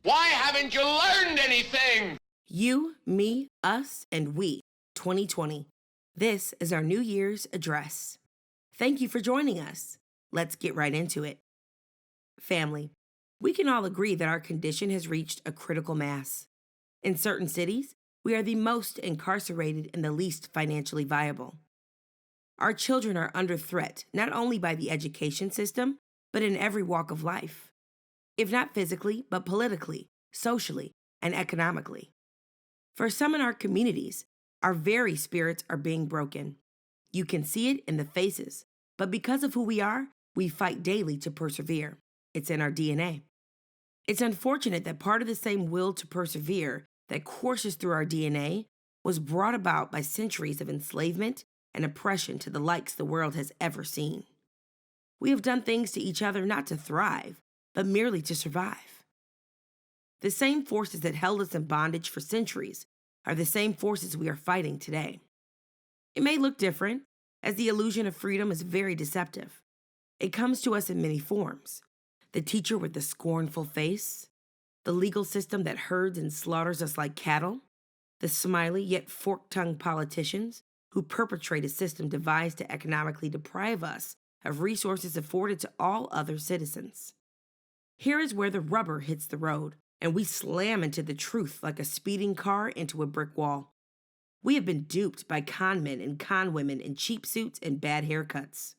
Why haven't you learned anything? You, me, us, and we, 2020. This is our New Year's address. Thank you for joining us. Let's get right into it. Family, we can all agree that our condition has reached a critical mass. In certain cities, we are the most incarcerated and the least financially viable. Our children are under threat not only by the education system, but in every walk of life. If not physically, but politically, socially, and economically. For some in our communities, our very spirits are being broken. You can see it in the faces, but because of who we are, we fight daily to persevere. It's in our DNA. It's unfortunate that part of the same will to persevere that courses through our DNA was brought about by centuries of enslavement and oppression to the likes the world has ever seen. We have done things to each other not to thrive, but merely to survive. The same forces that held us in bondage for centuries are the same forces we are fighting today. It may look different, as the illusion of freedom is very deceptive. It comes to us in many forms. The teacher with the scornful face, the legal system that herds and slaughters us like cattle, the smiley yet fork-tongued politicians who perpetrate a system devised to economically deprive us of resources afforded to all other citizens. Here is where the rubber hits the road, and we slam into the truth like a speeding car into a brick wall. We have been duped by con men and con women in cheap suits and bad haircuts,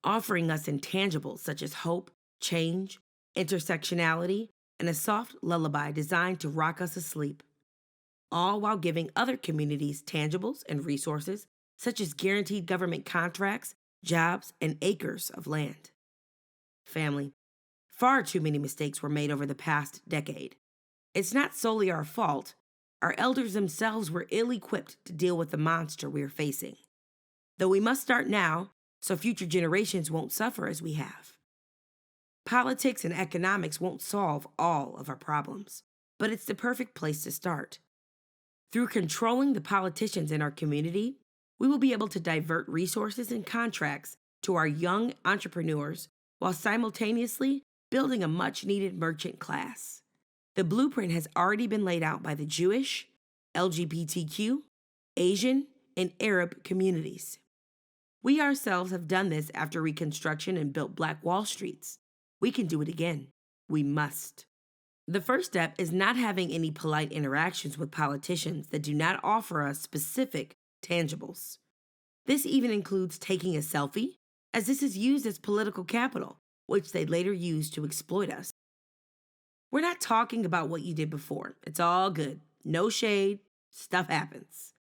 offering us intangibles such as hope, change, intersectionality, and a soft lullaby designed to rock us asleep, all while giving other communities tangibles and resources such as guaranteed government contracts, jobs, and acres of land. Family, far too many mistakes were made over the past decade. It's not solely our fault. Our elders themselves were ill-equipped to deal with the monster we are facing. Though we must start now, so future generations won't suffer as we have. Politics and economics won't solve all of our problems, but it's the perfect place to start. Through controlling the politicians in our community, we will be able to divert resources and contracts to our young entrepreneurs while simultaneously building a much-needed merchant class. The blueprint has already been laid out by the Jewish, LGBTQ, Asian, and Arab communities. We ourselves have done this after Reconstruction and built Black Wall Streets. We can do it again. We must. The first step is not having any polite interactions with politicians that do not offer us specific tangibles. This even includes taking a selfie, as this is used as political capital, which they later use to exploit us. We're not talking about what you did before. It's all good. No shade. Stuff happens.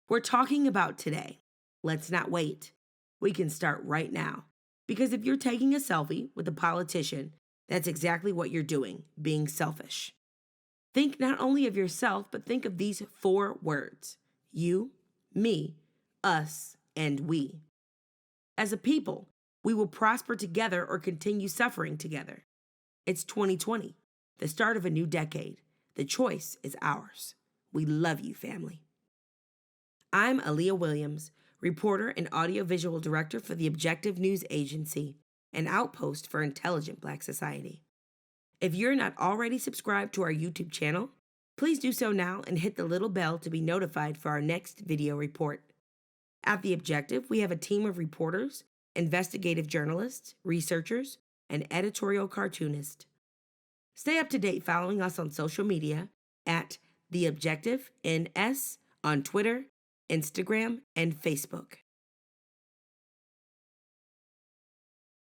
We're talking about today. Let's not wait. We can start right now. Because if you're taking a selfie with a politician, that's exactly what you're doing, being selfish. Think not only of yourself, but think of these 4 words: you, me, us, and we. As a people, we will prosper together or continue suffering together. It's 2020, the start of a new decade. The choice is ours. We love you, family. I'm Aaliyah Williams, reporter and audiovisual director for the Objective News Agency, an outpost for intelligent Black society. If you're not already subscribed to our YouTube channel, please do so now and hit the little bell to be notified for our next video report. At The Objective, we have a team of reporters, investigative journalists, researchers, and editorial cartoonists. Stay up to date following us on social media at The Objective NS on Twitter, Instagram, and Facebook.